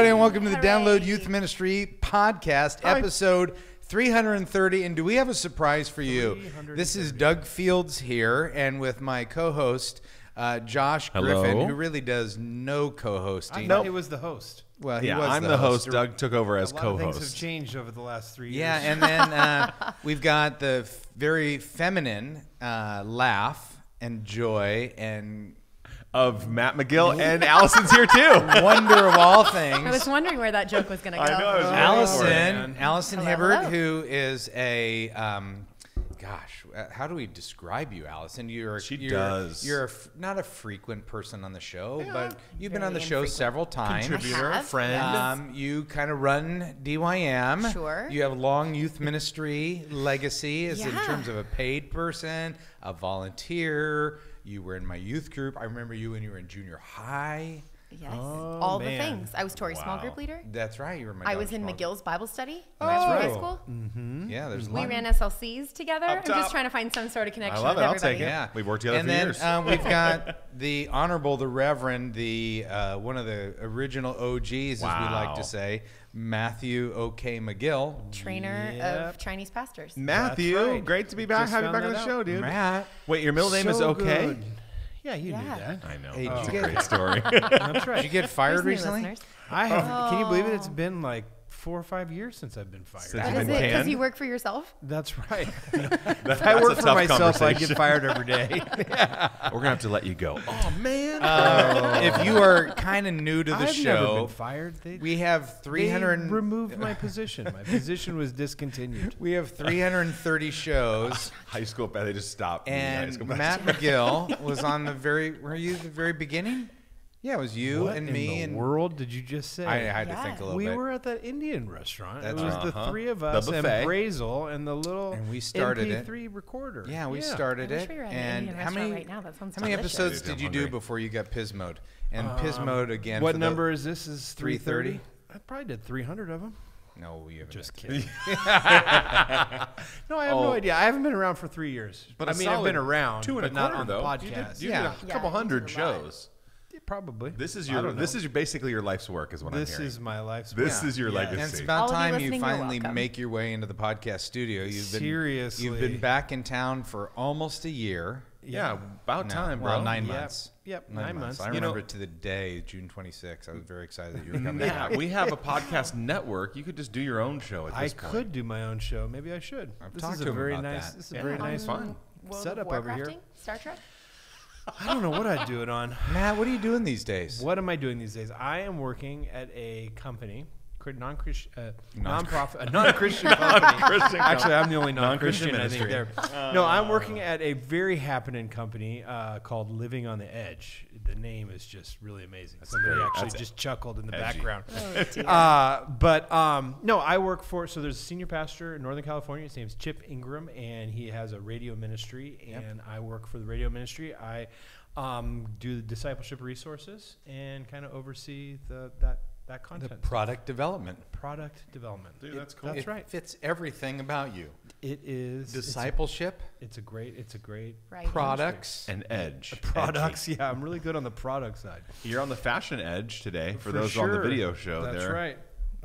everybody, and welcome to the Download Youth Ministry podcast, episode 330. And do we have a surprise for you? This is Doug Fields here, and with my co-host, Josh Griffin, who really does no co-hosting. I thought he was the host. Well, he was I'm the host. Doug took over as co-host. A lot of things have changed over the last 3 years. Yeah, and then we've got the very feminine laugh and joy and of Matt McGill, and Allison's here too. Wonder of all things. I was wondering where that joke was going to go. I know. I was Allison Hello, Hibbert, hello. who is a how do we describe you, Allison? You're not a frequent person on the show, but you've been on the show several times. Contributor, friend. You kind of run DYM. Sure. You have a long youth ministry legacy in Yeah. terms of a paid person, a volunteer. You were in my youth group. I remember you when you were in junior high. Yes, Oh, all man. the things. I was Tori's small group leader. That's right. You were my I was in small- McGill's Bible study Oh, when I was in that's high right. school. Mm-hmm. Yeah, there's a We lot. ran SLCs together. Up I'm top. just trying to find some sort of connection I love with it. I'll everybody. take it. Yeah, We've worked together and for then, years. we've got the Honorable, the Reverend, the one of the original OGs, as we like Wow. to say, Matthew O.K. McGill. Trainer Yep. of Chinese pastors. Matthew, That's right. great to be back. Just Have you found back on that the out. show, dude. Matt. Wait, your middle name is okay? Good. Yeah, you knew Yeah. that. I know. Hey, That's did you a get- great story. That's right. Did you get fired There's new recently? listeners. I have. Can you believe it? It's been like 4 or 5 years since I've been fired. Since But you've is been it because canned? you work for yourself? That's right. That's If I work a for tough myself, I conversation. get fired every day. We're gonna have to let you go. Oh man. If you are kind of new to the I've never show, been fired. we have 300. They removed my position. My position was discontinued. We have 330 shows, High school, they just stopped. being high and school Matt McGill was on the very. Were you the very beginning? Yeah, it was you What and in me the and world did you just say? I had to Yeah. think a little We bit. were at that Indian restaurant. That's it was right. the three of The us and buffet. Brazel and the little And we started it. MP3 recorder. Yeah, we I started wish it. we were at an And Indian how restaurant many right now. That sounds how many delicious. episodes Dude, did you I'm do hungry. before you got Pismoed? And Pismoed again. What for number is this? Is 330? 330? I probably did 300 of them. No, you haven't. Just kidding. No, I have no idea. I haven't been around for 3 years. But I a mean, I've been solid around, 2 and but a not quarter on the though. podcast. You Yeah. did a Yeah, couple you hundred did a lot. shows. Yeah, probably. This is I your. don't This know. is basically your life's work, is what I'm This hearing. is my life's This work. is your Yes. legacy. And it's All about of you time you listening, you're finally welcome. make your way into the podcast studio. Seriously. You've been back in town for almost a year. Yeah, about No, time, bro. well, 9 Yep. months. Yep, 9 months. I You know- remember to the day, June 26th. I was very excited that you were coming Yeah, back. we have a podcast network. You could just do your own show at I this point. could do my own show. Maybe I should. I've This talked is to a him very about nice. that. This is a Yeah, very it's nice fun. World setup of over here. Warcrafting? Star Trek? I don't know what I'd do it on. Matt, what are you doing these days? What am I doing these days? I am working at a company, non-Christian, non-profit, a non-Christian company. Actually, I'm the only non-Christian, I think, there. No, I'm working at a very happening company called Living on the Edge. The name is just really amazing. Somebody great. actually That's just chuckled in the edgy. background. Oh, dear. No, I work for, so there's a senior pastor in Northern California. His name's Chip Ingram, and he has a radio ministry, and I work for the radio ministry. I do the discipleship resources and kind of oversee that The content. product development. Product development. Dude, that's cool. That's It right. fits everything about you. It is Discipleship, It's a great. Right. products. An edge. Products. Yeah, I'm really good on the product side. You're on the fashion edge today. For For those on the sure. video show, That's they're right.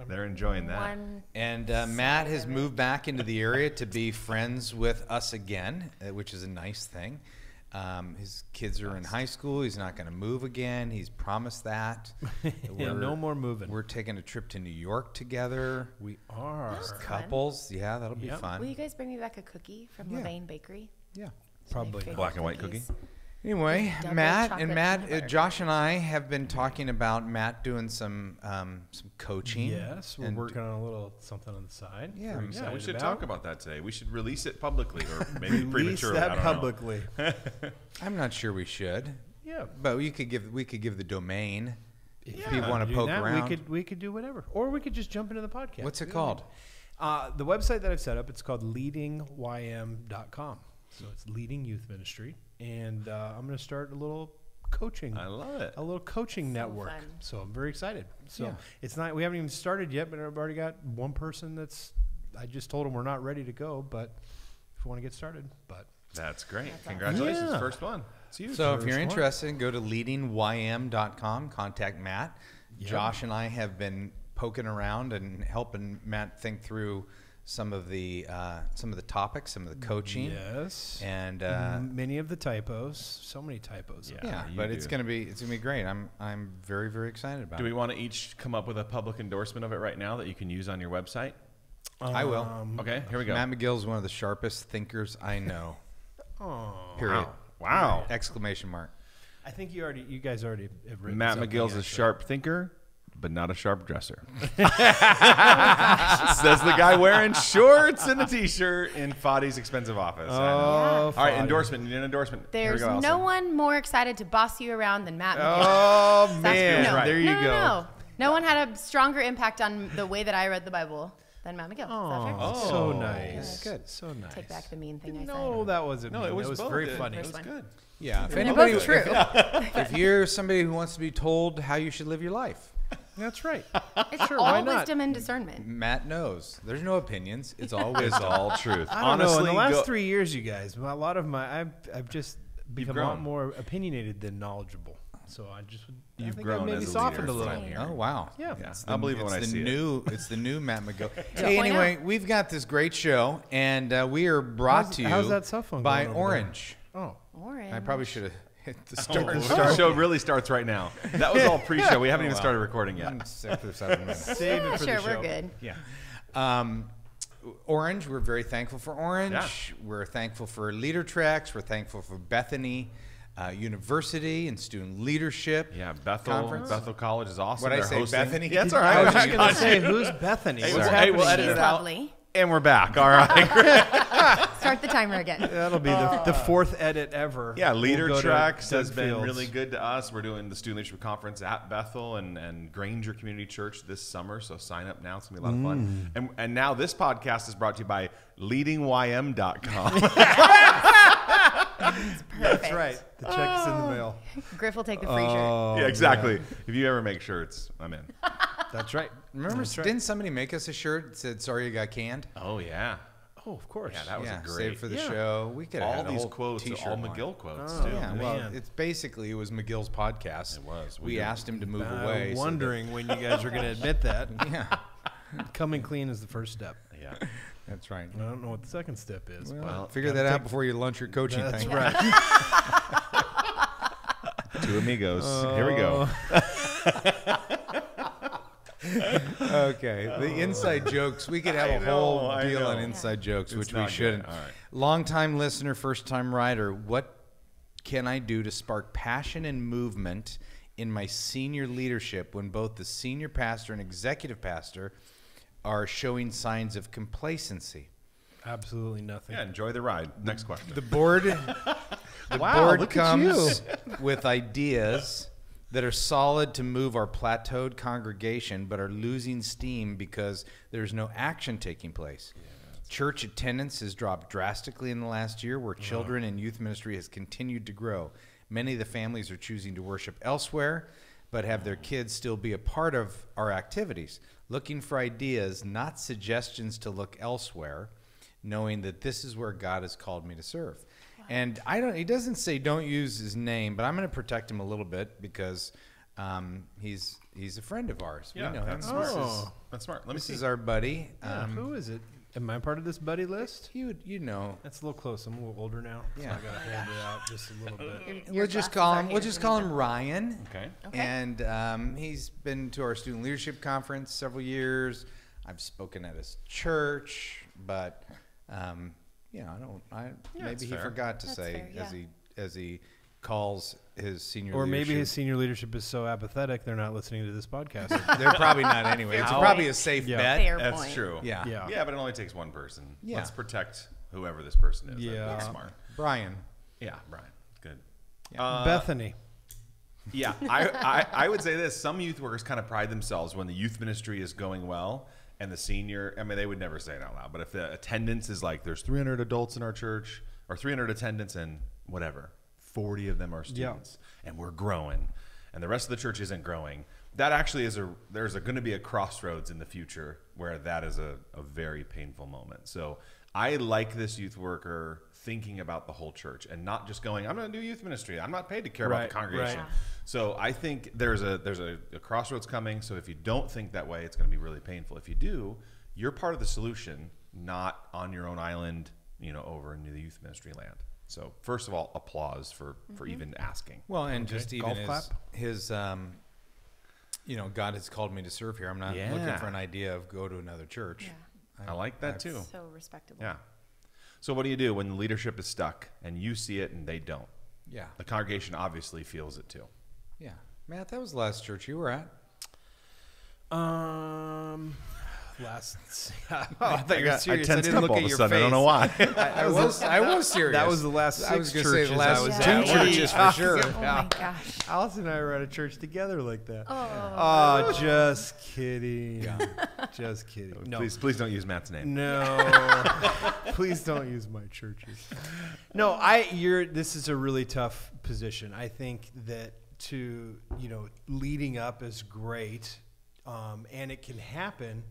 they're enjoying that. One. And Matt has moved back into the area to be friends with us again, which is a nice thing. His kids are in high school. He's not going to move again. He's promised that. Yeah, no more moving. We're taking a trip to New York together. We are. That's fun. Couples. Yeah, that'll be Yep. fun. Will you guys bring me back a cookie from Yeah. Levain Bakery? Yeah. It's my Probably. favorite Black and white cookies. Anyway, Double Matt chocolate and peanut butter. Josh and I have been talking about Matt doing some coaching. Yes, we're and working on a little something on the side. Yeah. We're Yeah, Yeah, we excited should talk about that today. We should release it publicly, or maybe Release prematurely. I that don't know. publicly. I'm not sure we should, Yeah. but we could give the domain. If Yeah, people want to do poke that, around. we could do whatever, or we could just jump into the podcast. What's it Yeah. called? The website that I've set up, it's called leadingym.com. So it's Leading Youth Ministry, and I'm going to start a little coaching. I love it. A little coaching network. fun. So I'm very excited. So Yeah. it's not. We haven't even started yet, but I've already got one person that's. I just told them we're not ready to go, but if you want to get started, but. That's great. That's awesome. Congratulations, Yeah. first one. It's huge. So if you're First one. interested, go to leadingym.com. Contact Matt. Josh and I have been poking around and helping Matt think through some of the topics, some of the coaching. Yes. And many of the typos. So many typos. Yeah, but it's gonna be great. I'm very, very excited about it. Do we want to each come up with a public endorsement of it right now that you can use on your website? I will. Okay, here we go. Matt McGill is one of the sharpest thinkers I know. Oh. Period. Wow. Exclamation mark. I think you guys already have written Matt something, McGill's a actually. sharp thinker, but not a sharp dresser. Says the guy wearing shorts and a t-shirt in Fadi's expensive office. I know. All right, endorsement. You need an endorsement. There's Here we go, no Allison. one more excited to boss you around than Matt McGill. Oh, That's man. true. There you go. No one had a stronger impact on the way that I read the Bible than Matt McGill. Is that fair? Oh, so nice. Good. So nice. Take back the mean thing I said. No, that wasn't No, mean. it was was both very good. funny. It was First good. Yeah. If They're anybody, both true. if you're somebody who wants to be told how you should live your life, That's right. It's Sure, why all not? wisdom and discernment. Matt knows. There's no opinions. It's all It's wisdom. all truth. I don't know. In the last go- 3 years, you guys, a lot of I've just become a lot grown. more opinionated than knowledgeable. So I You've think grown I maybe as a softened a leader, little. from Oh here. wow! Yeah. I'll believe it when I see it. It's the new Matt McGill. Yeah. Hey, Point anyway, we've got this great show, and we are brought to you how's that cell phone by going over there? Orange. Oh, Orange. I probably should have hit the The start. show really starts right now. That was all pre-show. We haven't even started recording yet. 6 or 7 minutes. save Yeah, it for sure, the show. we're good. Yeah. Orange, we're very thankful for Orange. Yeah. We're thankful for Leader Tracks. We're thankful for Bethany University and student leadership. Yeah, Bethel Conference. Bethel College is awesome. What'd I They're say, hosting. Bethany? Yeah, that's all I right. was just going to say, who's Bethany? Hey, What's we'll- hey, happening we'll edit there? it out. Lovely. And we're back. All right. Start the timer again. That'll be the fourth edit ever. Yeah, We'll Leader go to Tracks Doug has been Fields. really good to us. We're doing the Student Leadership Conference at Bethel and Granger Community Church this summer, so sign up now. It's going to be a lot of fun. And now this podcast is brought to you by leadingrym.com. That's right. The check is in the mail. Griff will take the free shirt. Yeah, exactly. If you ever make shirts, I'm in. That's right. Remember, That's right. didn't somebody make us a shirt that said, "Sorry you got canned"? Oh, yeah. Oh, of course. Yeah, that was Yeah, a great. saved for the Yeah. show. We could have all had a these whole quotes, are t-shirt all line. McGill quotes, Oh, too. Yeah, well, man. it's basically, it was McGill's podcast. It was. We did. asked him to move away. so that- Wondering when you guys are going to admit that. yeah, Coming clean is the first step. Yeah. that's right. I don't know what the second step is. Well, but figure that out before you lunch your coaching That's thing. right. Two amigos. Here we go. Okay, the inside jokes. We could have a whole I deal know. on inside jokes, It's which we not good. shouldn't. All right. Long-time listener, first-time writer. What can I do to spark passion and movement in my senior leadership when both the senior pastor and executive pastor are showing signs of complacency? Absolutely nothing. Yeah, enjoy the ride. Next question. The board, Wow, board look at you. comes with ideas that are solid to move our plateaued congregation, but are losing steam because there's no action taking place. Church attendance has dropped drastically in the last year, where children and youth ministry has continued to grow. Many of the families are choosing to worship elsewhere, but have their kids still be a part of our activities. Looking for ideas, not suggestions to look elsewhere, knowing that this is where God has called me to serve. And he doesn't say don't use his name, but I'm going to protect him a little bit because he's a friend of ours. Yeah, we know him. that's smart. Oh. That's smart. Let me This see. is our buddy. Yeah, who is it? Am I part of this buddy list? You know. That's a little close. I'm a little older now, so Yeah. I gotta hold it out just a little bit. Your We'll just glasses call are him. We'll here. just call him Ryan. Okay. Okay. And he's been to our student leadership conference several years. I've spoken at his church, but maybe it's he fair. forgot to That's say fair, yeah. as he calls his senior Or maybe leadership. his senior leadership is so apathetic they're not listening to this podcast. They're probably not anyway. It's Fair probably point. a safe Yeah. bet. Fair That's point. true. Yeah. Yeah. Yeah, but it only takes one person. Yeah. Let's protect whoever this person is. Yeah. That's smart. Brian. Yeah, Brian. Good. Bethany. Yeah, I would say this. Some youth workers kind of pride themselves when the youth ministry is going well and the senior, I mean, they would never say it out loud, but if the attendance is like there's 300 adults in our church or 300 attendants and whatever, 40 of them are students and we're growing and the rest of the church isn't growing, that actually is there's going to be a crossroads in the future where that is a very painful moment. So I like this youth worker thinking about the whole church and not just going, I'm going to do youth ministry. I'm not paid to care about the congregation. Right. So I think there's a crossroads coming. So if you don't think that way, it's going to be really painful. If you do, you're part of the solution, not on your own island, over in the youth ministry land. So first of all, applause for even asking. Well, and just even Golf clap? his God has called me to serve here. I'm not looking for an idea of go to another church. Yeah. I like that too. So respectable. Yeah. So what do you do when the leadership is stuck and you see it and they don't? Yeah. The congregation obviously feels it too. Yeah. Matt, that was the last church you were at. I thought you were serious. I tensed up all of a sudden. I don't know why. I was serious. That was the last I was 6 gonna say churches the last I was two at. churches for sure. Oh my gosh. Alice and I were at a church together like that. Oh. Just kidding. Just kidding. No. Please don't use Matt's name. No. Please don't use my churches. No, this is a really tough position. I think that leading up is great, and it can happen.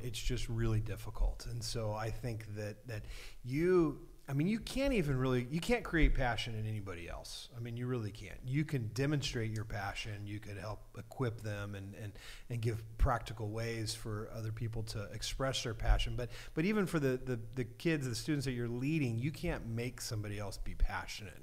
It's just really difficult. And so I think that you can't create passion in anybody else. I mean, you really can't. You can demonstrate your passion. You can help equip them and give practical ways for other people to express their passion. But even for the kids, the students that you're leading, you can't make somebody else be passionate.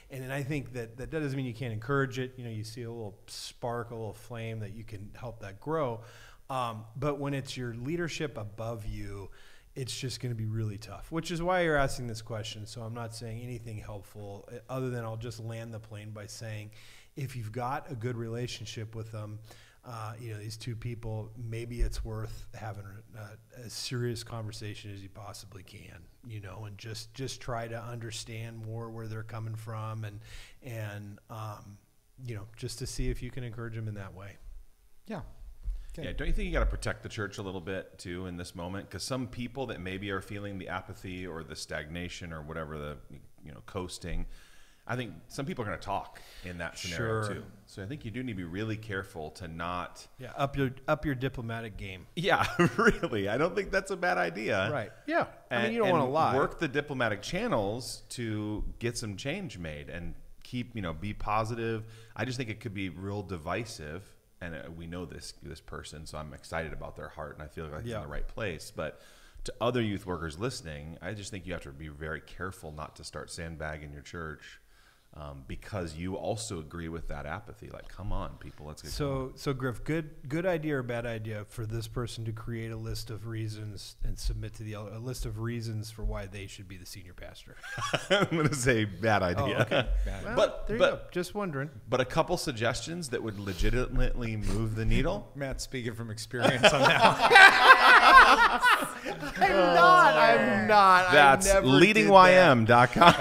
And I think that doesn't mean you can't encourage it. You see a little spark, a little flame that you can help that grow. But when it's your leadership above you, it's just going to be really tough, which is why you're asking this question. So I'm not saying anything helpful other than I'll just land the plane by saying if you've got a good relationship with them, these two people, maybe it's worth having as serious conversation as you possibly can, and just try to understand more where they're coming from and just to see if you can encourage them in that way. Yeah. Okay. Yeah, don't you think you got to protect the church a little bit too in this moment? Because some people that maybe are feeling the apathy or the stagnation or whatever, the coasting, I think some people are going to talk in that scenario too. So I think you do need to be really careful to not up your diplomatic game. Yeah, really. I don't think that's a bad idea. Right. Yeah. I mean, you don't want to lie. Work the diplomatic channels to get some change made and keep be positive. I just think it could be real divisive. And we know this person, so I'm excited about their heart, and I feel like it's in the right place. But to other youth workers listening, I just think you have to be very careful not to start sandbagging your church because you also agree with that apathy. Like, come on, people, let's get going. So Griff, good idea or bad idea for this person to create a list of reasons and submit to a list of reasons for why they should be the senior pastor? I'm going to say bad idea. Oh, okay. Well, there you go. Just wondering. But a couple suggestions that would legitimately move the needle. Matt's speaking from experience on that one. I'm not. That's leadingym.com.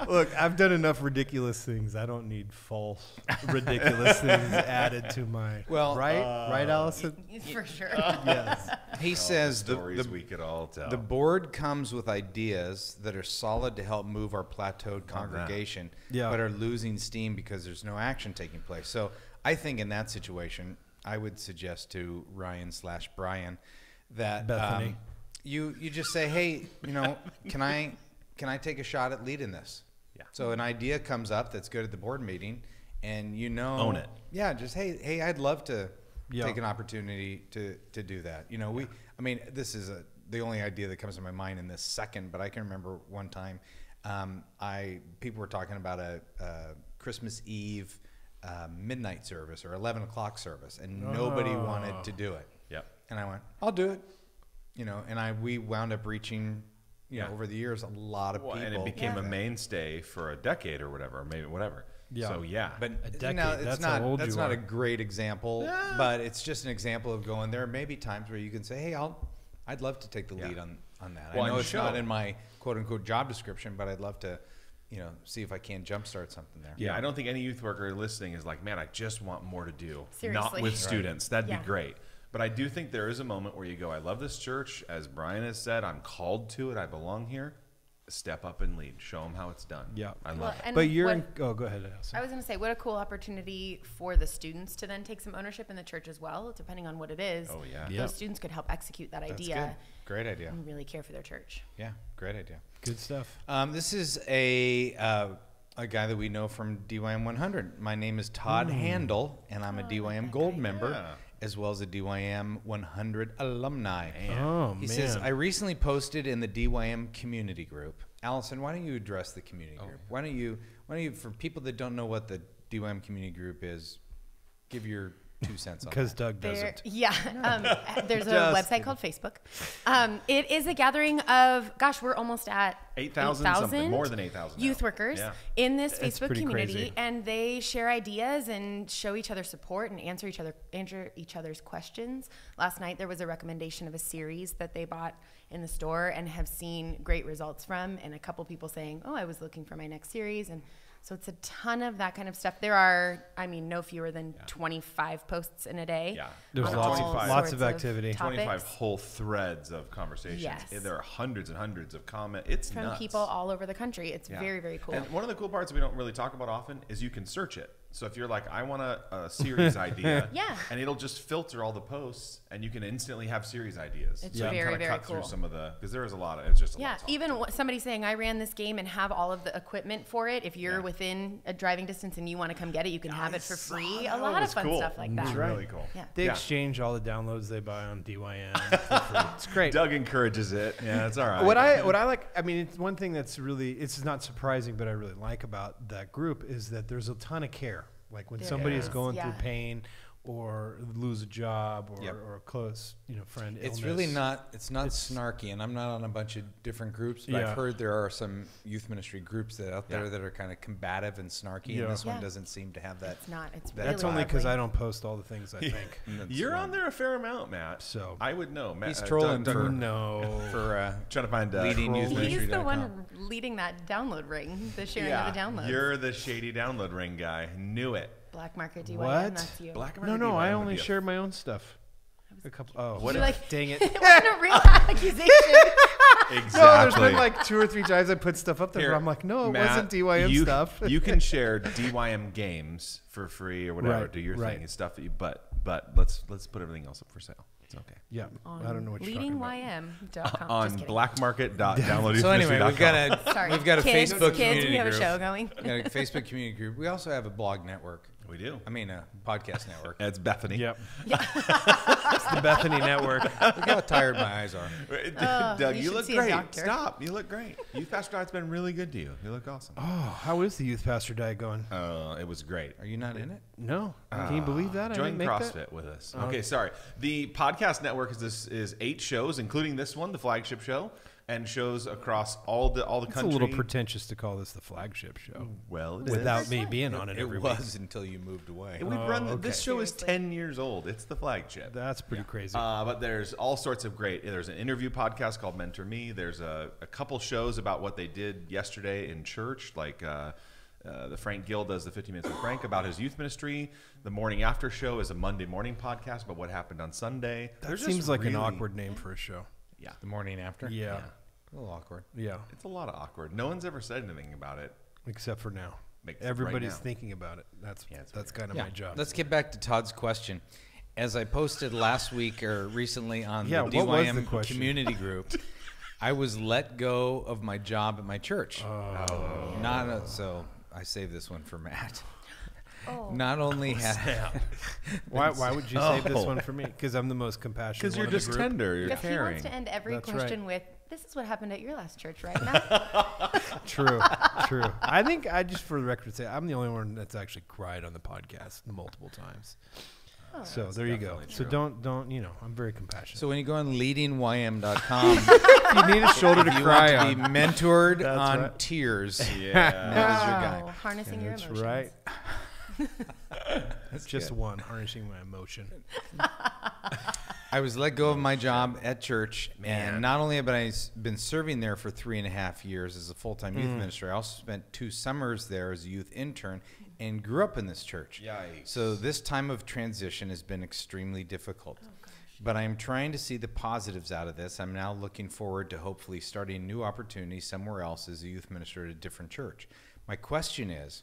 Look, I've done enough ridiculous things. I don't need false ridiculous things added to my right, Allison? For sure. Yes. He says stories we could all tell. The board comes with ideas that are solid to help move our plateaued congregation, but are losing steam because there's no action taking place. So I think in that situation, I would suggest to Ryan/Brian that Bethany. You just say, hey, can I take a shot at leading this? Yeah. So an idea comes up that's good at the board meeting, and own it. Yeah, just hey, I'd love to take an opportunity to do that. This is the only idea that comes to my mind in this second, but I can remember one time people were talking about a Christmas Eve midnight service or 11 o'clock service, and nobody wanted to do it. Yep. And I went, I'll do it. We wound up reaching. Over the years, a lot of people. And it became a mainstay for a decade or whatever, maybe whatever. Yeah. So, But a decade, that's not a great example, but it's just an example of going, there may be times where you can say, hey, I'd love to take the lead on that. Well, I know it's not in my quote-unquote job description, but I'd love to, see if I can jumpstart something there. Yeah, I don't think any youth worker listening is like, man, I just want more to do. Seriously. Not with students. That'd Yeah. be great. But I do think there is a moment where you go, I love this church. As Brian has said, I'm called to it. I belong here. step up and lead. Show them how it's done. Yeah. I love it. But go ahead, Allison. I was going to say, what a cool opportunity for the students to then take some ownership in the church as well, depending on what it is. Oh, yeah. Yep. Those students could help execute that That's idea. good. Great idea. And really care for their church. Yeah, great idea. Good stuff. This is a guy that we know from DYM 100. My name is Todd Handel, and I'm a DYM Gold member, as well as a DYM 100 alumni. He says, I recently posted in the DYM community group. Allison, why don't you address the community group? Why don't you, for people that don't know what the DYM community group is, give your 2 cents on Because that. Doug doesn't. Yeah. There's a website called Facebook. It is a gathering of, we're almost at 8,000 something, more than 8,000 youth workers in this It's Facebook pretty community, crazy. and they share ideas and show each other support and answer each other's questions. Last night there was a recommendation of a series that they bought in the store and have seen great results from, and a couple people saying, "Oh, I was looking for my next series." And so it's a ton of that kind of stuff. There are, no fewer than 25 posts in a day. Yeah. There's on lots all of sorts activity. topics 25 whole threads of conversations. Yes. There are hundreds and hundreds of comments. It's from nuts. people all over the country. It's very, very cool. And one of the cool parts we don't really talk about often is you can search it. So if you're like, I want a series idea, and it'll just filter all the posts, and you can instantly have series ideas. It's so you can very, kinda very cut cool. through some of the, because there is a lot of, it's just a lot. Even somebody saying, I ran this game and have all of the equipment for it. If you're within a driving distance and you want to come get it, you can have it for free. A lot of fun stuff like that. It's really cool. Yeah. They exchange all the downloads they buy on DYM. for free. It's great. Doug encourages it. Yeah, it's all right. What I like, it's one thing that's really, it's not surprising, but I really like about that group is that there's a ton of care. Like when somebody is going through pain or lose a job or a close, friend. It's illness. really not. It's not snarky, and I'm not on a bunch of different groups. But I've heard there are some youth ministry groups out there that are kind of combative and snarky, and this one doesn't seem to have that. It's not. It's That's really only because lovely. I don't post all the things I think. You're on there a fair amount, Matt. So I would know. Matt, He's trolling Doug, for trying to find leading youth He's ministry. the one leading that download ring, the sharing of the downloads. You're the shady download ring guy. Knew it. Black Market DYM, What? that's you. Black No, I only share my own stuff. A couple. Oh, What You're like, dang it! it wasn't a real accusation. Exactly. No, there's been like 2 or 3 times I put stuff up there. Here, Where I'm like, no, it Matt, wasn't DYM stuff. You can share DYM games for free or whatever. Right, Do your right. thing. It's stuff that you. But let's put everything else up for sale. It's okay. Yeah, I don't know what you're talking about. leadingym.com. On blackmarket.download. So anyway, we've got a kids, Facebook kids, community we have a group. show going. We got a Facebook community group. We also have a blog network. We do. I mean, a podcast network. It's Bethany. Yep. It's the Bethany Network. Look how tired my eyes are. Doug, you you should look see a great. doctor. Stop. You look great. Youth Pastor Diet's been really good to you. You look awesome. Oh, how is the Youth Pastor Diet going? It was great. Are you not in it? No. Can you believe that? I Join didn't make CrossFit that? with us. Okay, sorry. The podcast network is 8 shows, including this one, the flagship show, and shows across all the It's country. a little pretentious to call this the flagship show. Well, it Without is. me being on it It every week. was until you moved away. We've run. okay. This show is 10 years old. It's the flagship. That's pretty crazy. But there's all sorts of great. There's an interview podcast called Mentor Me. There's a couple shows about what they did yesterday in church, like the Frank Gill does the 50 Minutes with Frank about his youth ministry. The Morning After show is a Monday morning podcast about what happened on Sunday. that seems like an awkward name for a show. Yeah, The morning after? Yeah. A little awkward. Yeah. it's a lot of awkward. No one's ever said anything about it. Except for now. Right Everybody's now. thinking about it. That's kind of Yeah. my job. Let's get back to Todd's question. As I posted last week or recently on Yeah, the what was the DYM question? community group, I was let go of my job at my church. So I saved this one for Matt. Not only had Why would you save this one for me? Because I'm the most compassionate. Because you're one of the just group. tender. You're If he caring. wants to end every That's question right. with, this is what happened at your last church, right? Matt? True. I think I just, for the record, say I'm the only one that's actually cried on the podcast multiple times. So there you go. So don't I'm very compassionate. So when you go on leadingym.com, if you need a shoulder to you cry want to be on, mentored That's on right. tears. Yeah. That is your guy. Oh, harnessing your that's emotions. right. That's Just good. one, harnessing my emotion. I was let go of my job at church, and not only have I been serving there for 3.5 years as a full-time youth minister, I also spent 2 summers there as a youth intern and grew up in this church. Yikes. So this time of transition has been extremely difficult. but I am trying to see the positives out of this. I'm now looking forward to hopefully starting a new opportunity somewhere else as a youth minister at a different church. My question is,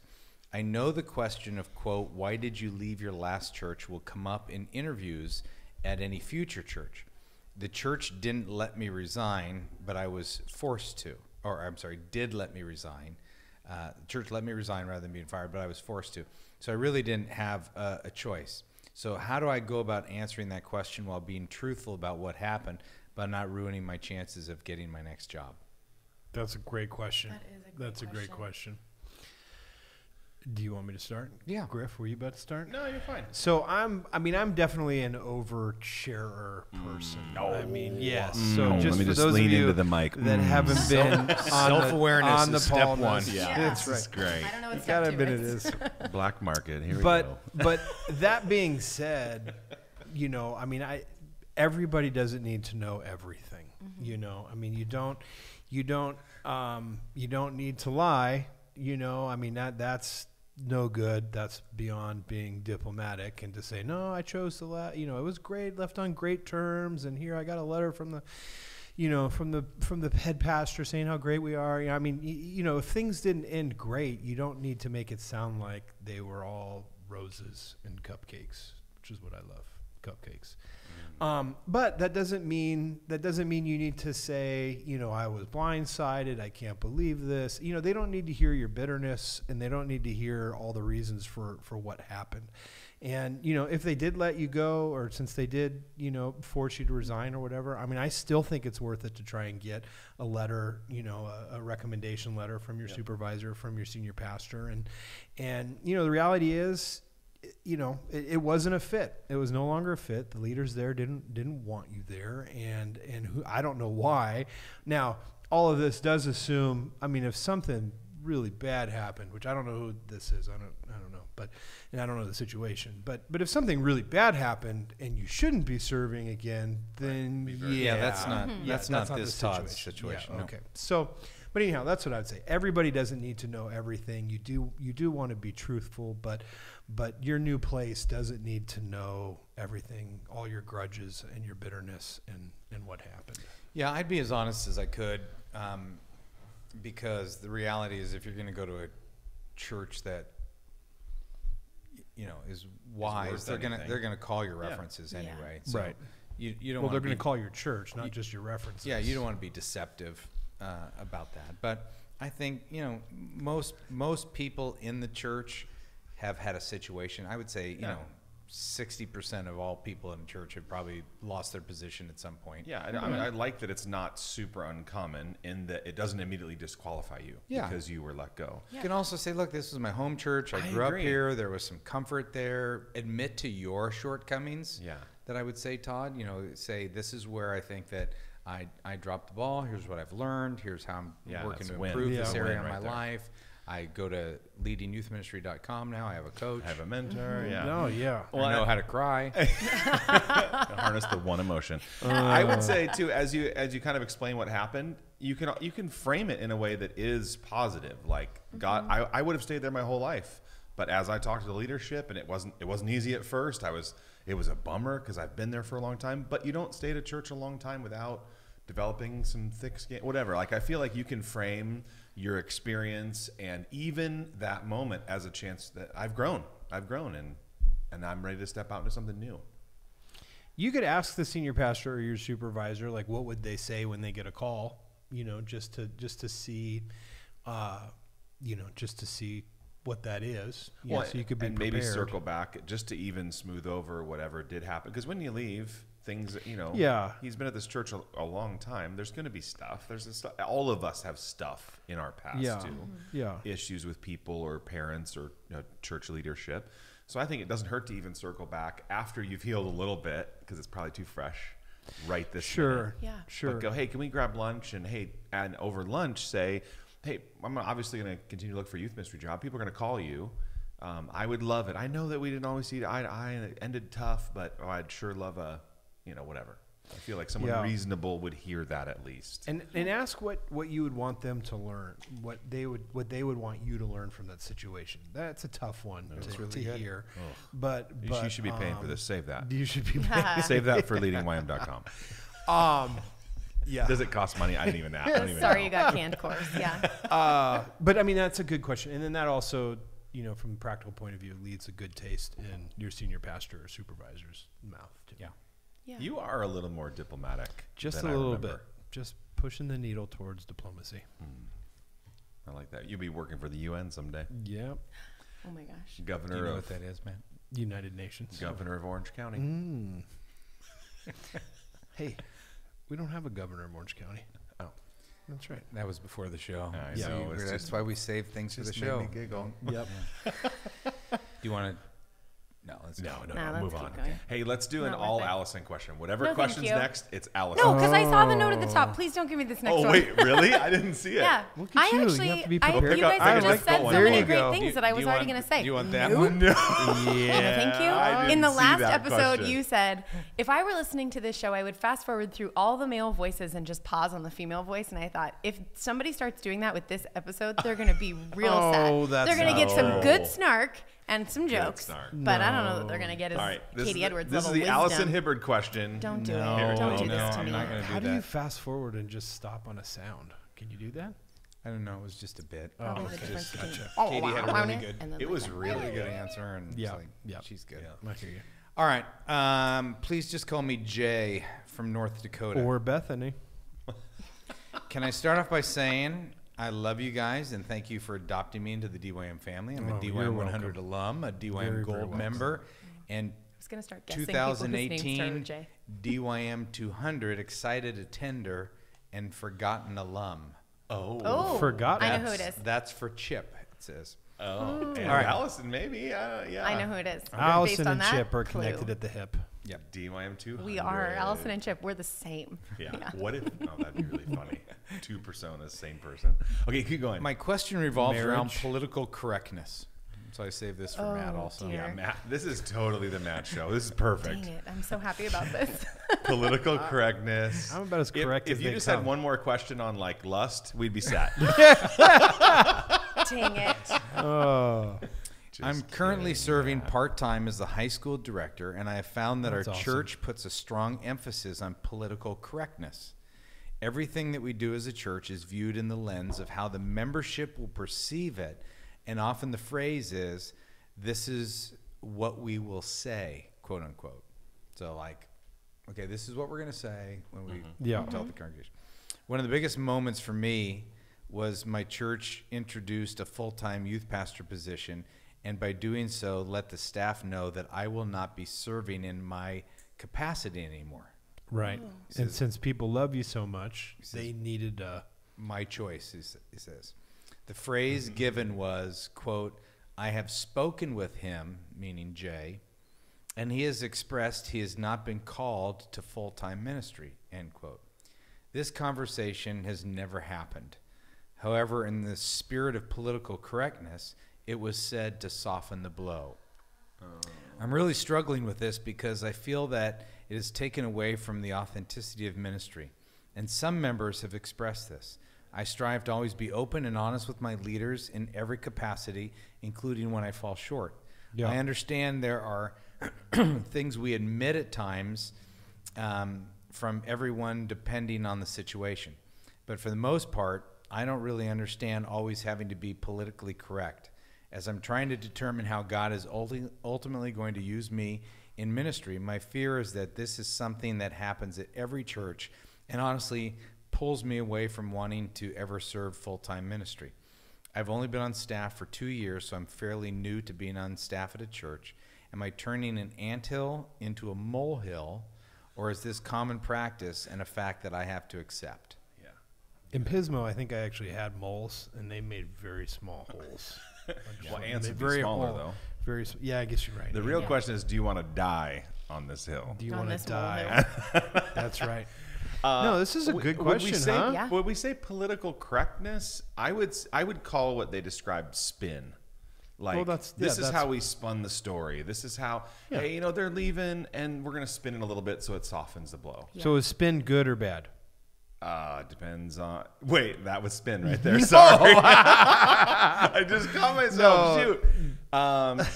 I know the question of, quote, why did you leave your last church will come up in interviews at any future church. The church didn't let me resign, but I was forced to. Or, I'm sorry, did let me resign. The church let me resign rather than being fired, but I was forced to. So I really didn't have a choice. So how do I go about answering that question while being truthful about what happened, but not ruining my chances of getting my next job? That's a great question. That's a great question. Do you want me to start? Yeah. Griff, were you about to start? No, you're fine. So I'm definitely an oversharer person. Yes. So Let just me for just those lean of you into the mic. that haven't been Self-awareness on the is step Paul one. Ness. Yeah, That's this is great. I don't know what You step gotta 2 admit it is. is. Black market. Here we go. But that being said, everybody doesn't need to know everything. You don't need to lie. That's no good. That's beyond being diplomatic. And to say, no, I chose to it was great, left on great terms, and here I got a letter from the from the head pastor saying how great we are. If things didn't end great, you don't need to make it sound like they were all roses and cupcakes, which is what I love, cupcakes. But that doesn't mean you need to say, I was blindsided, I can't believe this. They don't need to hear your bitterness, and they don't need to hear all the reasons for what happened. And, if they did let you go, or since they did, force you to resign or whatever, I still think it's worth it to try and get a letter, a recommendation letter from your supervisor, from your senior pastor. And the reality is, it wasn't a fit. It was no longer a fit. The leaders there didn't want you there, and I don't know why. Now, all of this does assume, if something really bad happened, which I don't know who this is, I don't know, and I don't know the situation, but if something really bad happened and you shouldn't be serving again, then that's not this Todd's situation. Yeah, no. okay. So, but anyhow, that's what I'd say. Everybody doesn't need to know everything. You do want to be truthful, but your new place doesn't need to know everything, all your grudges and your bitterness and what happened. Yeah, I'd be as honest as I could, because the reality is, if you're going to go to a church that is wise, they're gonna call your references anyway. So right. You don't. Well, they're going to call your church, not just your references. Yeah, you don't want to be deceptive about that. But I think most people in the church have had a situation. I would say 60% of all people in the church have probably lost their position at some point. Yeah, I like that it's not super uncommon in that it doesn't immediately disqualify you because you were let go. You can also say, look, this was my home church. I grew up here. There was some comfort there. Admit to your shortcomings. Yeah. That I would say, Todd, say, this is where I think that I dropped the ball. Here's what I've learned. Here's how I'm working to improve this area in my life. I go to leadingyouthministry.com now. I have a coach. I have a mentor. Yeah. No, yeah. Well, I know how to cry. Harness the one emotion. I would say too, as you kind of explain what happened, you can frame it in a way that is positive. Like, God, I would have stayed there my whole life, but as I talked to the leadership, and it wasn't easy at first. It was a bummer because I've been there for a long time. But you don't stay at a church a long time without developing some thick skin, whatever. Like, I feel like you can frame your experience and even that moment as a chance that I've grown and I'm ready to step out into something new. You could ask the senior pastor or your supervisor, like, what would they say when they get a call, just to see, just to see what that is. Well, so you could be and prepared. Maybe circle back just to even smooth over whatever did happen. Because when you leave, things, he's been at this church a long time. There's going to be stuff. All of us have stuff in our past too. Yeah. Issues with people or parents or church leadership. So I think it doesn't hurt to even circle back after you've healed a little bit, because it's probably too fresh right this minute. Sure. But go, hey, can we grab lunch? And over lunch say, hey, I'm obviously going to continue to look for a youth ministry job. People are going to call you. I would love it. I know that we didn't always see eye to eye and it ended tough, but I'd sure love a, whatever. I feel like someone reasonable would hear that at least. And ask what you would want them to learn, what they would want you to learn from that situation. That's a tough one to hear. Oh. But you should be paying for this. Save that. You should be paying. Save that for leadingym.com. Yeah. Does it cost money? I didn't even ask. Sorry, you got canned course. Yeah. But I mean, that's a good question. And then that also, from a practical point of view, leads a good taste in your senior pastor or supervisor's mouth too. Yeah. Yeah. You are a little more diplomatic. Just than a little I remember. bit. Just pushing the needle towards diplomacy. I like that. You'll be working for the UN someday. Yep. Oh my gosh. Governor Do you know of what that is, man? United Nations. Governor of Orange County. Hey, we don't have a governor of Orange County. Oh, that's right. That was before the show. I See, know, it's that's just- why we save things for the just made show. me giggle. Yep. Do you want to? No, let's No, go. No, let's move keep on. going. Hey, let's do an Not worth all it. Allison question. Whatever No, thank question's you. next, it's Allison. No, because I saw the note at the top. Please don't give me this next Oh, one. wait, really? I didn't see it. Yeah. Look at I you. You actually, have to be you prepared. guys I have like just said that so one. many There you great go. things that I was already going to say. Do you want that Nope. one? No. Yeah. Thank you. I didn't In the see last that episode, question. you said, if I were listening to this show, I would fast forward through all the male voices and just pause on the female voice. And I thought, if somebody starts doing that with this episode, they're going to be real sad. that's They're going to get some not- good snark and some jokes. snark. But I don't know that they're going to get as All right. Katie Edwards This is level the wisdom. Allison Hibbard question. Don't do No, it. Don't do no, this to I'm me. not going to How do do you that. fast forward and just stop on a sound? Can you do that? I don't know. It was just a bit. Probably the Just- difference between Katie had a really good. and then It like was that. really Good answer, and it's Yeah. like, Yeah. she's good. I hear you. All right. Please just call me Jay from North Dakota. Or Bethany. Can I start off by saying I love you guys and thank you for adopting me into the DYM family. I'm a you're DYM 100 welcome. alum, a DYM Very, very Gold welcome. member, and I was going to start guessing people whose names start 2018 with J. DYM 200 excited attender and forgotten alum. Oh, Forgotten. I know who it is. That's for Chip, it says. Oh, and All right. Allison, maybe. Yeah. I know who it is. Based Allison on and that Chip are clue. connected at the hip. Yep. DYM 200. We are. Allison and Chip, we're the same. Yeah. What if? Oh, that'd be really funny. Two personas, same person. Okay, keep going. My question revolves around Marriage. political correctness. So I saved this for Matt also. dear. Yeah, Matt. This is totally the Matt show. This is perfect. Dang it. I'm so happy about this. Political correctness. I'm about as correct if as you they just come. had one more question on like lust, we'd be set. Dang it. Oh. I'm currently serving part-time as the high school director, and I have found that That's our awesome. church puts a strong emphasis on political correctness. Everything that we do as a church is viewed in the lens of how the membership will perceive it, and often the phrase is, this is what we will say, quote unquote. So like, okay, this is what we're going to say when we Yeah. tell the congregation. One of the biggest moments for me was my church introduced a full-time youth pastor position, and by doing so, let the staff know that I will not be serving in my capacity anymore. Right. Oh. And since people love you so much, they needed My choice, he says. The phrase given was, quote, I have spoken with him, meaning Jay, and he has expressed he has not been called to full-time ministry, end quote. This conversation has never happened. However, in the spirit of political correctness, it was said to soften the blow. I'm really struggling with this because I feel that it has taken away from the authenticity of ministry. And some members have expressed this. I strive to always be open and honest with my leaders in every capacity, including when I fall short. Yeah. I understand there are things we admit at times from everyone depending on the situation. But for the most part, I don't really understand always having to be politically correct. As I'm trying to determine how God is ultimately going to use me in ministry, my fear is that this is something that happens at every church and honestly pulls me away from wanting to ever serve full-time ministry. I've only been on staff for 2 years, so I'm fairly new to being on staff at a church. Am I turning an anthill into a molehill, or is this common practice and a fact that I have to accept? Yeah. in Pismo, I think I actually had moles, and they made very small holes. Well, ants would be very smaller, small, though. Very, yeah, I guess you're right. The real question is, do you want to die on this hill? Do you On want to this die? That's right. No, this is a good question, would we say, huh? Yeah. Would we say political correctness? I would call what they described spin. Like, this is how we spun the story. This is how, hey, they're leaving, and we're going to spin it a little bit so it softens the blow. Yeah. So is spin good or bad? Depends on... Wait, that was spin right there. Sorry. I just caught myself. Shoot.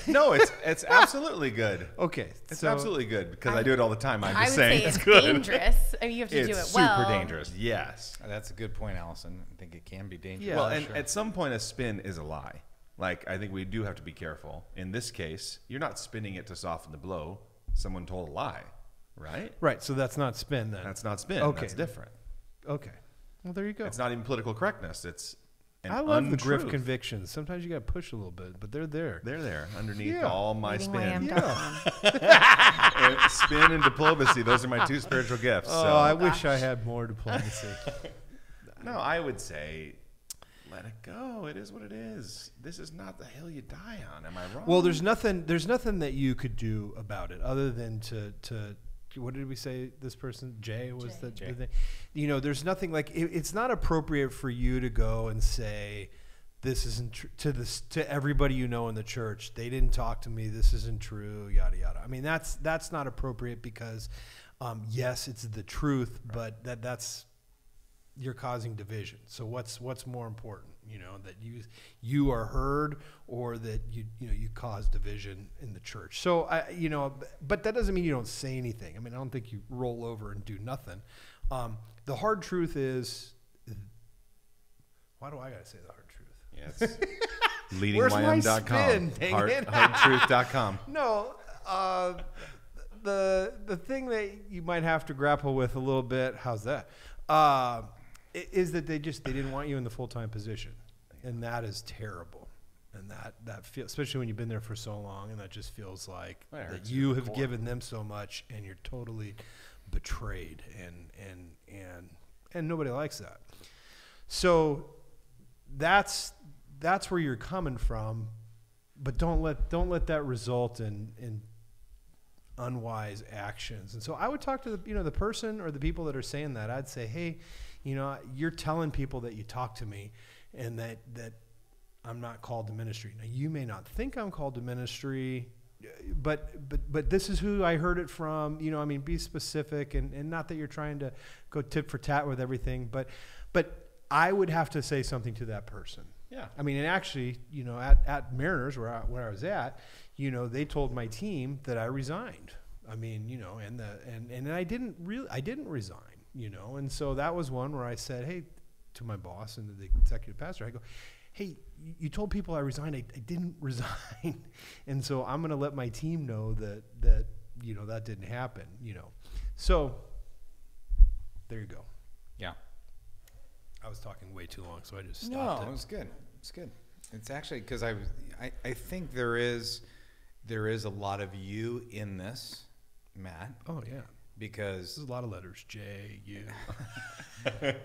No, it's absolutely good. Okay. It's absolutely good because I do it all the time. I'm just saying it's good. Dangerous. I mean, you have to do it well. It's super dangerous. Yes. That's a good point, Allison. I think it can be dangerous. Yeah, well, and at some point, a spin is a lie. Like, I think we do have to be careful. In this case, you're not spinning it to soften the blow. Someone told a lie, right? Right. So that's not spin then. That's not spin. Okay. That's different. Okay. Well, there you go. It's not even political correctness. It's an I love untruth. the Griff convictions. Sometimes you got to push a little bit, but they're there. They're there underneath all my spin. Spin and diplomacy. Those are my two spiritual gifts. Oh, I wish I had more diplomacy. No, I would say let it go. It is what it is. This is not the hill you die on. Am I wrong? Well, there's nothing that you could do about it other than to what did we say this person Jay was the thing. There's nothing like it's not appropriate for you to go and say this isn't to everybody in the church. They didn't talk to me. This isn't true. Yada yada. I mean that's not appropriate because yes, it's the truth, but that's you're causing division. So what's more important? That you are heard, or that you cause division in the church. So but that doesn't mean you don't say anything. I mean, I don't think you roll over and do nothing. The hard truth is, why do I gotta say the hard truth? Yes. Leadingym.com. Hardtruth.com. No, the thing that you might have to grapple with a little bit. How's that? Is that they didn't want you in the full-time position, and that is terrible. And that feels, especially when you've been there for so long, and that just feels like that you have given them so much, and you're totally betrayed, and nobody likes that. So that's where you're coming from, but don't let that result in unwise actions. And so I would talk to the person or the people that are saying that. I'd say, hey, you're telling people that you talk to me and that I'm not called to ministry. Now, you may not think I'm called to ministry, but this is who I heard it from. Be specific and not that you're trying to go tit for tat with everything, but I would have to say something to that person. Yeah. I mean, and actually, at Mariners where I was at, they told my team that I resigned. I mean, and I didn't resign. And so that was one where I said, hey, to my boss and to the executive pastor, I go, hey, you told people I resigned. I didn't resign. And so I'm going to let my team know that that didn't happen, So there you go. Yeah. I was talking way too long, so I just stopped. No, it was good. It's good. It's actually because I think there is a lot of you in this, Matt. Oh, yeah. Because there's a lot of letters, J, U.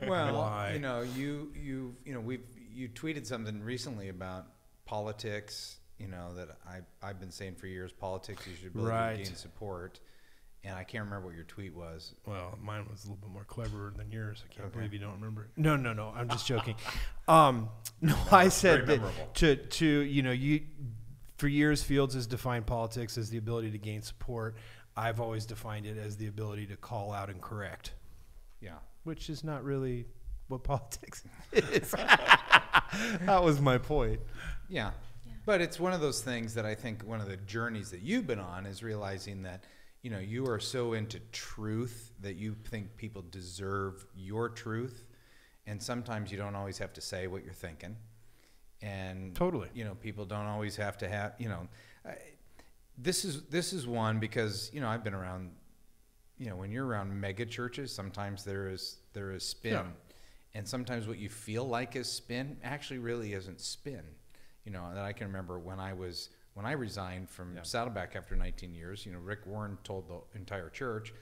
Well, Y. you tweeted something recently about politics. That I've been saying for years. Politics, you should really gain support. And I can't remember what your tweet was. Well, mine was a little bit more clever than yours. I can't believe you don't remember it. No. I'm just joking. No, I said that you for years, Fields has defined politics as the ability to gain support. I've always defined it as the ability to call out and correct. Yeah. Which is not really what politics is. That was my point. Yeah. But it's one of those things that I think one of the journeys that you've been on is realizing that, you are so into truth that you think people deserve your truth. And sometimes you don't always have to say what you're thinking. And totally, people don't always have to have, this is one because, I've been around, when you're around mega churches, sometimes there is spin. Yeah. And sometimes what you feel like is spin actually really isn't spin. That I can remember when I resigned from Saddleback after 19 years, Rick Warren told the entire church,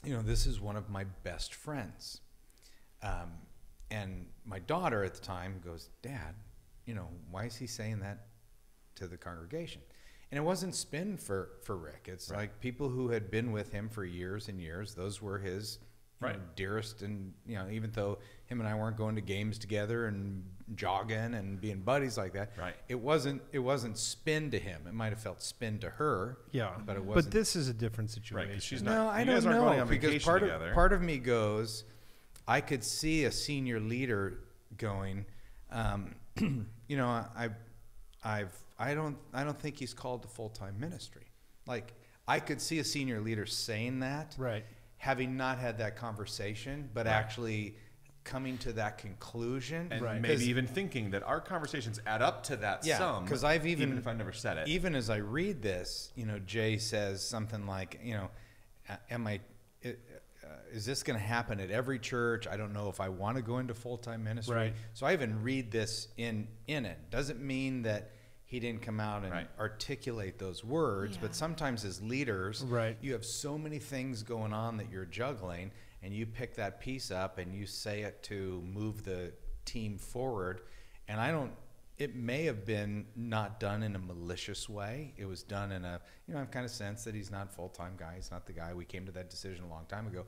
this is one of my best friends. And my daughter at the time goes, Dad, why is he saying that to the congregation? And it wasn't spin for Rick. It's like people who had been with him for years and years, those were his dearest. And, even though him and I weren't going to games together and, jogging and being buddies like that. Right. It wasn't spin to him. It might have felt spin to her. Yeah. But it wasn't. But this is a different situation. Right, 'cause she's No, not. I You don't guys aren't going know on because vacation together. part of me goes, I could see a senior leader going, you know, I don't think he's called to full-time ministry. Like, I could see a senior leader saying that, Right. having not had that conversation, but actually coming to that conclusion, And maybe even thinking that our conversations add up to that sum. Because I've even if I never said it. even as I read this, you know, Jay says something like, you know, is this going to happen at every church? I don't know if I want to go into full-time ministry. Right. So I even read this in it. Doesn't mean that he didn't come out and articulate those words, but sometimes as leaders, you have so many things going on that you're juggling, and you pick that piece up and you say it to move the team forward. And it may have been not done in a malicious way. It was done in a, you know, I've kind of sensed that he's not a full-time guy. He's not the guy. We came to that decision a long time ago.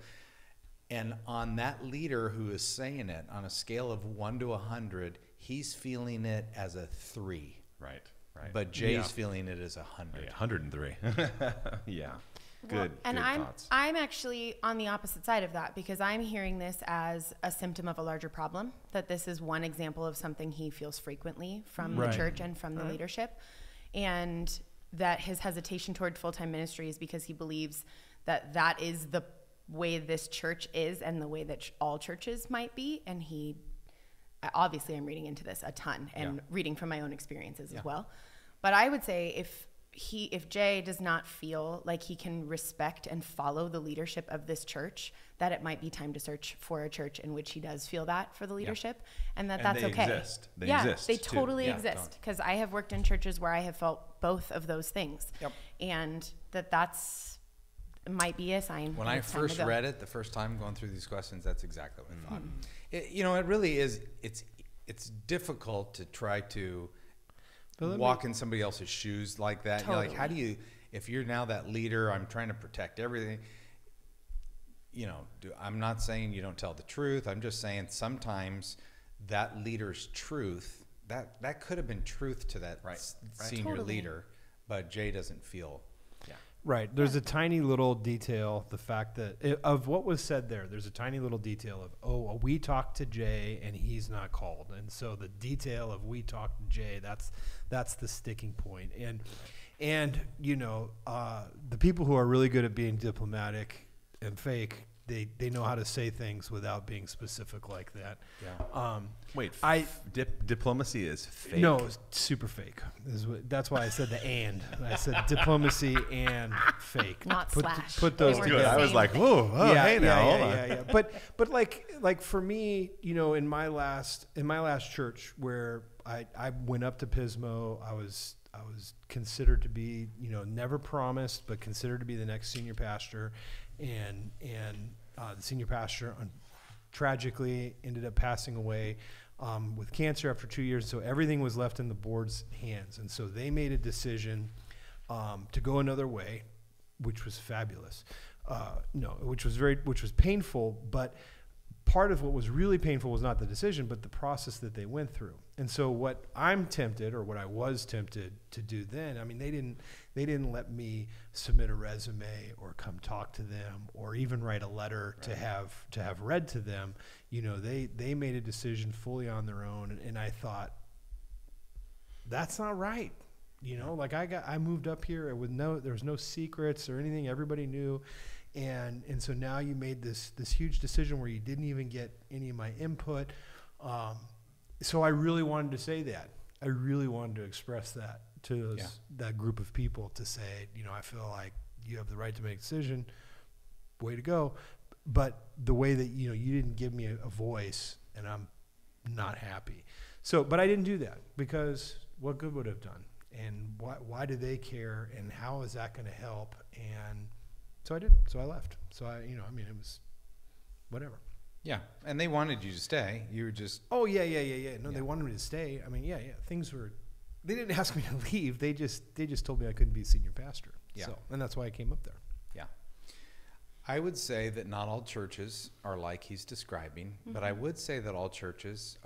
And on that leader who is saying it, on a scale of 1 to 100, he's feeling it as a 3. Right. But Jay's feeling it as 100. 103. Yeah. Well, Good. and good I'm thoughts. I'm actually on the opposite side of that, because I'm hearing this as a symptom of a larger problem, that this is one example of something he feels frequently from the church and from the leadership, and that his hesitation toward full-time ministry is because he believes that that is the way this church is and the way that all churches might be. And he, obviously I'm reading into this a ton and reading from my own experiences as well. But I would say if Jay does not feel like he can respect and follow the leadership of this church, that it might be time to search for a church in which he does feel that for the leadership, and that's they okay. Exist. They yeah, exist they too. totally Yeah, exist, because I have worked in churches where I have felt both of those things, and that's might be a sign. When I first read it, the first time going through these questions, that's exactly what I thought. You know, it really is. It's difficult to try to walk in somebody else's shoes like that. Totally. You're like, how do you, if you're now that leader, I'm trying to protect everything. You know, I'm not saying you don't tell the truth. I'm just saying sometimes that leader's truth, that could have been truth to that senior leader, but Jay doesn't feel. Right. There's a tiny little detail, the fact that of what was said there's a tiny little detail of, we talked to Jay and he's not called. And so the detail of we talked to Jay, that's the sticking point. And you know, the people who are really good at being diplomatic and fake, they know how to say things without being specific like that. Yeah. Wait, diplomacy is fake? No, it's super fake. That's why I said the and. I said diplomacy and fake. Not slash. Put those They weren't together. the I was same like, thing. whoa, hey now, hold on. Yeah. But like for me, you know, in my last church where I went up to Pismo, I was considered to be, you know, never promised, but considered to be the next senior pastor, and the senior pastor tragically ended up passing away with cancer after 2 years. So everything was left in the board's hands, and so they made a decision to go another way, which was fabulous. Which was painful, but part of what was really painful was not the decision, but the process that they went through. And so what I was tempted to do then, I mean, they didn't let me submit a resume or come talk to them or even write a letter to have read to them. You know, they made a decision fully on their own, and I thought, that's not right. You know, like I moved up here with there was no secrets or anything. Everybody knew. And so now you made this huge decision where you didn't even get any of my input. So I really wanted to say that. I really wanted to express that to that group of people, to say, you know, I feel like you have the right to make a decision. Way to go. But the way that, you know, you didn't give me a voice, and I'm not happy. So, but I didn't do that, because what good would it have done? And why do they care? And how is that going to help? And so I didn't. So I left. So it was whatever. Yeah, and they wanted you to stay. You were just... Oh, yeah. No, they wanted me to stay. I mean, things were... They didn't ask me to leave. They just told me I couldn't be a senior pastor. Yeah. So, and that's why I came up there. Yeah. I would say that not all churches are like he's describing, but I would say that all churches,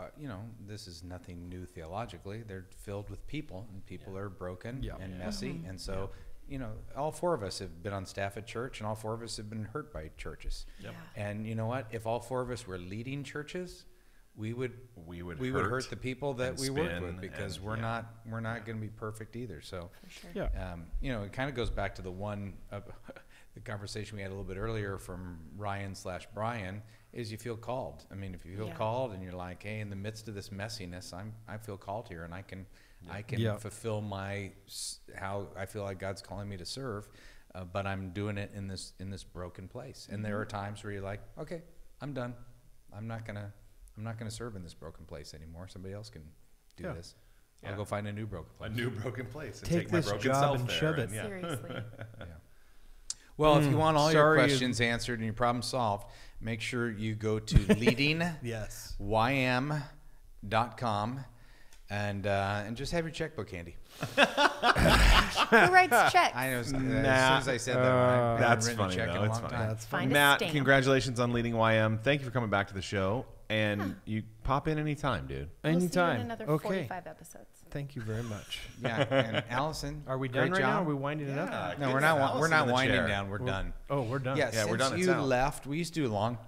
this is nothing new theologically. They're filled with people, and people are broken and messy. And so, all 4 of us have been on staff at church, and all 4 of us have been hurt by churches. Yep. And you know what? If all 4 of us were leading churches, we would hurt the people that we work with, because we're not going to be perfect either. So, For sure. it kind of goes back to the the conversation we had a little bit earlier from Ryan/Brian, is you feel called. I mean, if you feel called and you're like, hey, in the midst of this messiness, I feel called here, and I can fulfill how I feel like God's calling me to serve, but I'm doing it in this broken place. And there are times where you're like, okay, I'm done. I'm not gonna serve in this broken place anymore. Somebody else can do this. I'll go find a new broken place. A new broken place. And take my this broken job self and there. shove it. Seriously. Well, if you want all your questions answered and your problem solved, make sure you go to leadingym.com and just have your checkbook handy. Who writes checks? I know. As soon as I said that, that's written funny. a check in a long time. That's Find a Matt, stamp. congratulations on leading YM. Thank you for coming back to the show. And you pop in anytime, dude. We'll anytime. see you in another Okay. 45 episodes. Thank you very much. Yeah, and Allison, Are we great done right now? Are job. we winding it up? No, we're not. We're not winding down. We're done. Oh, we're done. Yeah, we're done. Since It's you out. left, we used to do a long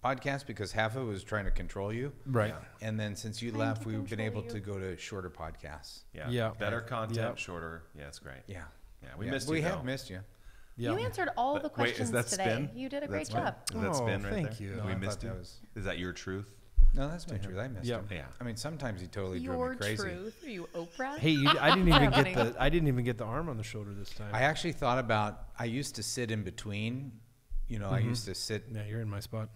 podcast because half of it was trying to control you. Right. And then since you left, we've been able to go to shorter podcasts. Yeah. Better content, Yep. shorter. Yeah, it's great. Yeah. Yeah, we missed you. We though. have missed you. Yeah. You answered all the Wait, questions is that today. spin? You did a That's great job. Is that spin right thank there? you. No, We I missed thought you. that was- Is that your truth? No, that's my truth. I missed Yeah. him. Yeah. I mean, sometimes he totally drove Your me crazy. truth. Are you Oprah? Hey, I didn't even get the arm on the shoulder this time. I actually thought about. I used to sit in between. I used to sit. Yeah, you're in my spot.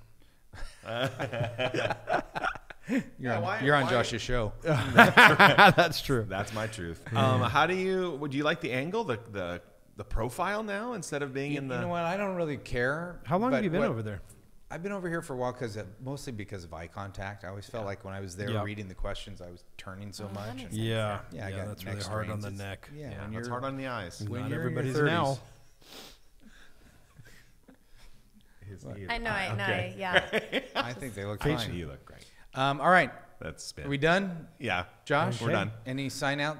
You're on Josh's show. That's true. That's my truth. How would you like the angle, the profile now instead of being in the? You know what? I don't really care. How long but have you been what- over there? I've been over here for a while mostly because of eye contact. I always felt like when I was there Yeah. reading the questions, I was turning so that much. makes and- sense. Yeah. Yeah, I got that's neck really hard on strains. the neck. Yeah, Yeah, when it's you're hard on the eyes. when Not you're everybody's in your 30s. now. I know. Okay. Yeah. I think they look You fine. look great. All right, That's spin. are we done, Yeah, Josh? we're done. Any sign out?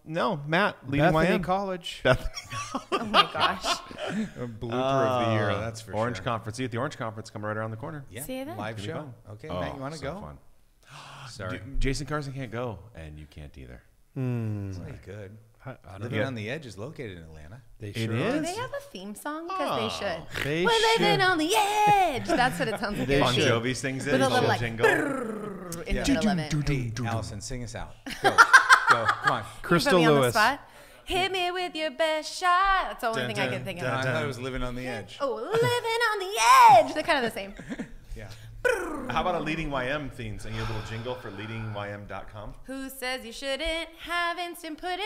No, Matt, leading Bethany YM. College. Oh my gosh. A blooper of the year. That's for Orange sure. Conference. See you at the Orange Conference coming right around the corner. Yeah, See you then. live It's gonna be show. fun. Okay, Oh, Matt, you want to so go? Fun. Sorry, Jason Carson can't go, and you can't either. it's not good. I don't Living know. on the Edge is located in Atlanta. They It sure is? are. Do they have a theme song? Because they should. They We're living should. on the edge. That's what it sounds like. They Bon should. Jovi sings it. With a Little little like jingle. in the middle of it. Hey, Allison, sing us out. Go, come on. Crystal Put me on the Lewis. spot. Hit me with your best shot. That's the only thing I can think of. I thought it was Living on the Edge. Oh, living on the edge. They're kind of the same. Yeah. How about a Leading YM theme? Sing you a little jingle for leadingym.com. Who says you shouldn't have instant pudding?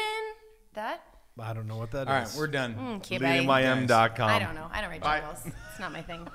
That? I don't know what that is. All right, we're done. Okay, bye. Leadingym.com. I don't know. I don't write Bye. jingles. It's not my thing.